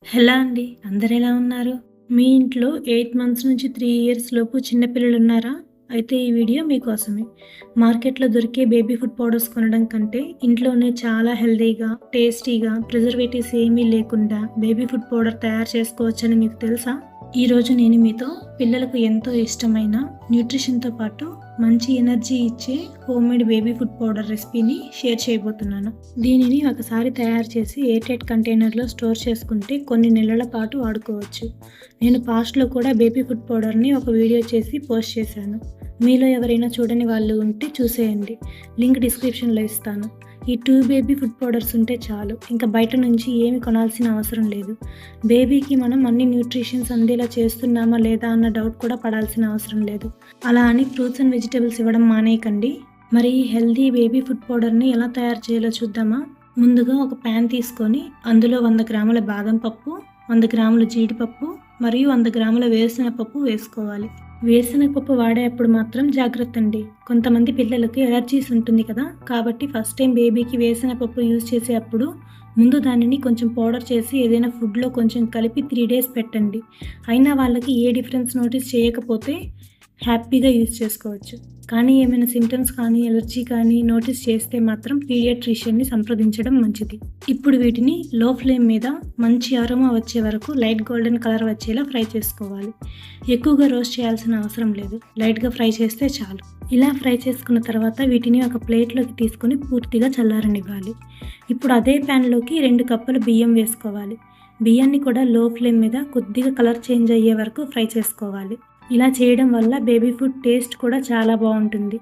Hello అండి. అందరెలా ఉన్నారు? మీ ఇంట్లో 8 మంత్స్ నుంచి 3 ఇయర్స్ లోపు చిన్న పిల్లలున్నారా? అయితే ఈ వీడియో మీకోసమే. మార్కెట్‌లో దొరికే బేబీ ఫుడ్ పౌడర్స్ కొనడం కంటే ఇంట్లోనే చాలా హెల్తీగా, టేస్టీగా, ప్రిజర్వేటివ్స్ ఏమీ లేకుండా బేబీ ఫుడ్ పౌడర్ తయారు చేసుకోవచ్చని మీకు తెలుసా? ఈరోజు నేను మీతో పిల్లలకు ఎంతో ఇష్టమైన న్యూట్రిషన్‌తో పాటు మంచి ఎనర్జీ ఇచ్చే హోమ్‌మేడ్ బేబీ ఫుడ్ పౌడర్ రెసిపీని షేర్ చేయబోతున్నాను. దీనిని ఒకసారి తయారు చేసి ఎయిర్‌టైట్ కంటైనర్‌లో స్టోర్ చేసుకుంటే కొన్ని నెలల పాటు వాడుకోవచ్చు. నేను పాస్ట్‌లో కూడా బేబీ ఫుడ్ పౌడర్‌ని ఒక వీడియో చేసి పోస్ట్ చేశాను. మీలో ఎవరైనా చూడని వాళ్ళు ఉంటే చూసేయండి. లింక్ డిస్క్రిప్షన్‌లో ఇస్తాను. ఈ 2 బేబీ ఫుడ్ పౌడర్స్ ఉంటే చాలు. ఇంకా బయట నుంచి ఏమి కొనాల్సిన అవసరం లేదు. బేబీకి మనం అన్ని న్యూట్రిషన్స్ అందేలా చేస్తున్నామా లేదా అన్న డౌట్ కూడా పడాల్సిన అవసరం లేదు. అలా అని ఫ్రూట్స్ అండ్ వెజిటబుల్స్ ఇవ్వడం మానేయకండి. మరి ఈ హెల్తీ బేబీ ఫుడ్ పౌడర్‌ని ఎలా తయారు చేయాలో చూద్దామా? ముందుగా ఒక ప్యాన్ తీసుకొని అందులో 100 గ్రాముల బాదం పప్పు, 100 గ్రాముల జీడిపప్పు మరియు 100 గ్రాముల వేరుశనగపప్పు వేసుకోవాలి. వేరుశనగపప్పు వాడేటప్పుడు మాత్రం జాగ్రత్త అండి. కొంతమంది పిల్లలకి ఎలర్జీస్ ఉంటుంది కదా! కాబట్టి ఫస్ట్ టైం బేబీకి వేరుశనగపప్పు యూజ్ చేసేటప్పుడు ముందు దానిని కొంచెం పౌడర్ చేసి ఏదైనా ఫుడ్‌లో కొంచెం కలిపి 3 డేస్ పెట్టండి. అయినా వాళ్ళకి ఏ డిఫరెన్స్ నోటీస్ చేయకపోతే హ్యాపీగా యూజ్ చేసుకోవచ్చు. కానీ ఏమైనా సింప్టమ్స్ కానీ, ఎలర్జీ కానీ నోటీస్ చేస్తే మాత్రం పీడియాట్రిషియన్‌ని సంప్రదించడం మంచిది. ఇప్పుడు వీటిని లో ఫ్లేమ్ మీద మంచి అరోమా వచ్చే వరకు లైట్ గోల్డెన్ కలర్ వచ్చేలా ఫ్రై చేసుకోవాలి. ఎక్కువగా రోస్ట్ చేయాల్సిన అవసరం లేదు. లైట్‌గా ఫ్రై చేస్తే చాలు. ఇలా ఫ్రై చేసుకున్న తర్వాత వీటిని ఒక ప్లేట్‌లోకి తీసుకొని పూర్తిగా చల్లారనివ్వాలి. ఇప్పుడు అదే ప్యాన్‌లోకి 2 కప్పుల బియ్యం వేసుకోవాలి. బియ్యాన్ని కూడా లో ఫ్లేమ్ మీద కొద్దిగా కలర్ చేంజ్ అయ్యే వరకు ఫ్రై చేసుకోవాలి. ఇలా చేయడం వల్ల బేబీ ఫుడ్ టేస్ట్ కూడా చాలా బాగుంటుంది.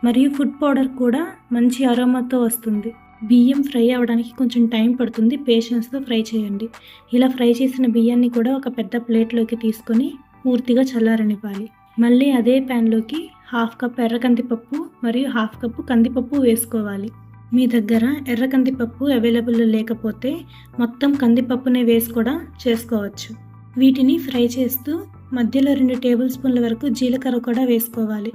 మరియు ఫుడ్ పౌడర్ కూడా మంచి అరోమాతో వస్తుంది. బియ్యం ఫ్రై అవ్వడానికి కొంచెం టైం పడుతుంది. పేషెన్స్‌తో ఫ్రై చేయండి. ఇలా ఫ్రై చేసిన బియ్యాన్ని కూడా ఒక పెద్ద ప్లేట్‌లోకి తీసుకొని పూర్తిగా చల్లారనివ్వాలి. మళ్ళీ అదే ప్యాన్‌లోకి 1/2 కప్ ఎర్ర కందిపప్పు మరియు 1/2 కప్పు కందిపప్పు వేసుకోవాలి. మీ దగ్గర ఎర్ర కందిపప్పు అవైలబుల్‌లో లేకపోతే మొత్తం కందిపప్పునే వేసి కూడా చేసుకోవచ్చు. వీటిని ఫ్రై చేస్తూ మధ్యలో 2 టేబుల్ స్పూన్ల వరకు జీలకర్ర కూడా వేసుకోవాలి.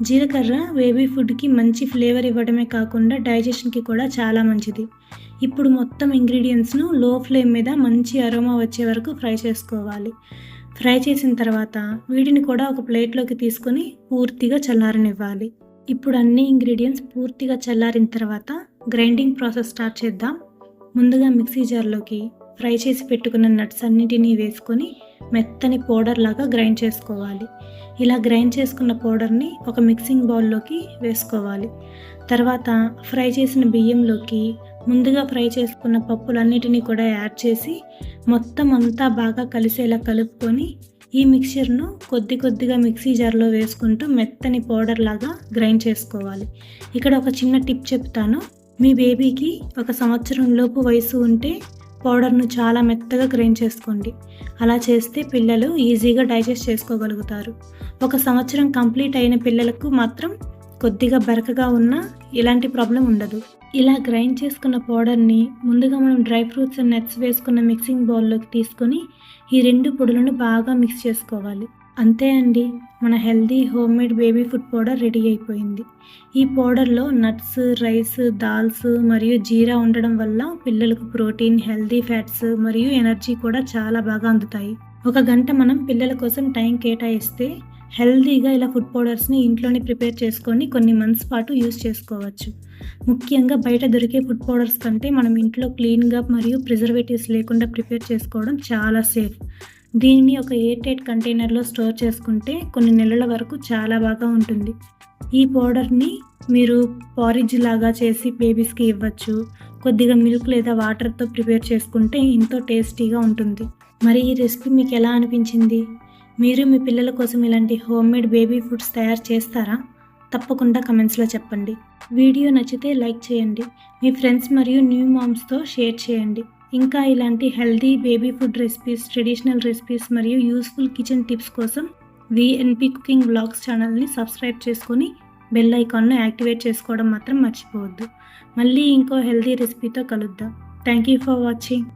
జీలకర్ర బేబీ ఫుడ్‌కి మంచి ఫ్లేవర్ ఇవ్వడమే కాకుండా డైజెషన్‌కి కూడా చాలా మంచిది. ఇప్పుడు మొత్తం ఇంగ్రీడియెంట్స్‌ను లో ఫ్లేమ్ మీద మంచి అరోమా వచ్చే వరకు ఫ్రై చేసుకోవాలి. ఫ్రై చేసిన తర్వాత వీటిని కూడా ఒక ప్లేట్‌లోకి తీసుకొని పూర్తిగా చల్లారనివ్వాలి. ఇప్పుడు అన్ని ఇంగ్రీడియెంట్స్ పూర్తిగా చల్లారిన తర్వాత గ్రైండింగ్ ప్రాసెస్ స్టార్ట్ చేద్దాం. ముందుగా మిక్సీ జార్‌లోకి ఫ్రై చేసి పెట్టుకున్న నట్స్ అన్నిటినీ వేసుకొని మెత్తని పౌడర్ లాగా గ్రైండ్ చేసుకోవాలి. ఇలా గ్రైండ్ చేసుకున్న పౌడర్ని ఒక మిక్సింగ్ బౌల్లోకి వేసుకోవాలి. తర్వాత ఫ్రై చేసిన బియ్యంలోకి ముందుగా ఫ్రై చేసుకున్న పప్పులన్నిటినీ కూడా యాడ్ చేసి మొత్తం అంతా బాగా కలిసేలా కలుపుకొని ఈ మిక్చర్ను కొద్ది కొద్దిగా మిక్సీ జార్లో వేసుకుంటూ మెత్తని పౌడర్ లాగా గ్రైండ్ చేసుకోవాలి. ఇక్కడ ఒక చిన్న టిప్ చెప్తాను. మీ బేబీకి 1 సంవత్సరం లోపు వయసు ఉంటే పౌడర్ను చాలా మెత్తగా గ్రైండ్ చేసుకోండి. అలా చేస్తే పిల్లలు ఈజీగా డైజెస్ట్ చేసుకోగలుగుతారు. 1 సంవత్సరం కంప్లీట్ అయిన పిల్లలకు మాత్రం కొద్దిగా బరకగా ఉన్నా ఎలాంటి ప్రాబ్లం ఉండదు. ఇలా గ్రైండ్ చేసుకున్న పౌడర్ని ముందుగా మనం డ్రై ఫ్రూట్స్ అండ్ నట్స్ వేసుకున్న మిక్సింగ్ బౌల్లోకి తీసుకొని ఈ 2 పొడులను బాగా మిక్స్ చేసుకోవాలి. అంతే అండి, మన healthy homemade baby food powder ready అయిపోయింది. ఈ పౌడర్లో నట్స్, రైస్, దాల్స్ మరియు జీరా ఉండడం వల్ల పిల్లలకు ప్రోటీన్, హెల్తీ ఫ్యాట్స్ మరియు ఎనర్జీ కూడా చాలా బాగా అందుతాయి. 1 గంట మనం పిల్లల కోసం టైం కేటాయిస్తే హెల్తీగా ఇలా ఫుడ్ పౌడర్స్ని ఇంట్లోనే ప్రిపేర్ చేసుకొని కొన్ని మంత్స్ పాటు యూస్ చేసుకోవచ్చు. ముఖ్యంగా బయట దొరికే ఫుడ్ పౌడర్స్ కంటే మనం ఇంట్లో క్లీన్గా మరియు ప్రిజర్వేటివ్స్ లేకుండా ప్రిపేర్ చేసుకోవడం చాలా సేఫ్. దీనిని ఒక ఎయిర్‌టైట్ కంటైనర్‌లో స్టోర్ చేసుకుంటే కొన్ని నెలల వరకు చాలా బాగా ఉంటుంది. ఈ పౌడర్‌ని మీరు పారిజ్ లాగా చేసి బేబీస్‌కి ఇవ్వచ్చు. కొద్దిగా మిల్క్ లేదా వాటర్‌తో ప్రిపేర్ చేసుకుంటే ఎంతో టేస్టీగా ఉంటుంది. మరి ఈ రెసిపీ మీకు ఎలా అనిపించింది? మీరు మీ పిల్లల కోసం ఇలాంటి హోమ్‌మేడ్ బేబీ ఫుడ్స్ తయారు చేస్తారా? తప్పకుండా కమెంట్స్‌లో చెప్పండి. వీడియో నచ్చితే లైక్ చేయండి. మీ ఫ్రెండ్స్ మరియు న్యూ మామ్స్‌తో షేర్ చేయండి. ఇంకా ఇలాంటి healthy baby food recipes, traditional recipes మరియు యూస్ఫుల్ కిచెన్ టిప్స్ కోసం వీఎన్‌పీ కుకింగ్ వ్లాగ్స్ ఛానల్ని సబ్స్క్రైబ్ చేసుకొని బెల్ ఐకాన్ను యాక్టివేట్ చేసుకోవడం మాత్రం మర్చిపోవద్దు. మళ్ళీ ఇంకో హెల్తీ రెసిపీతో కలుద్దాం. Thank you for watching.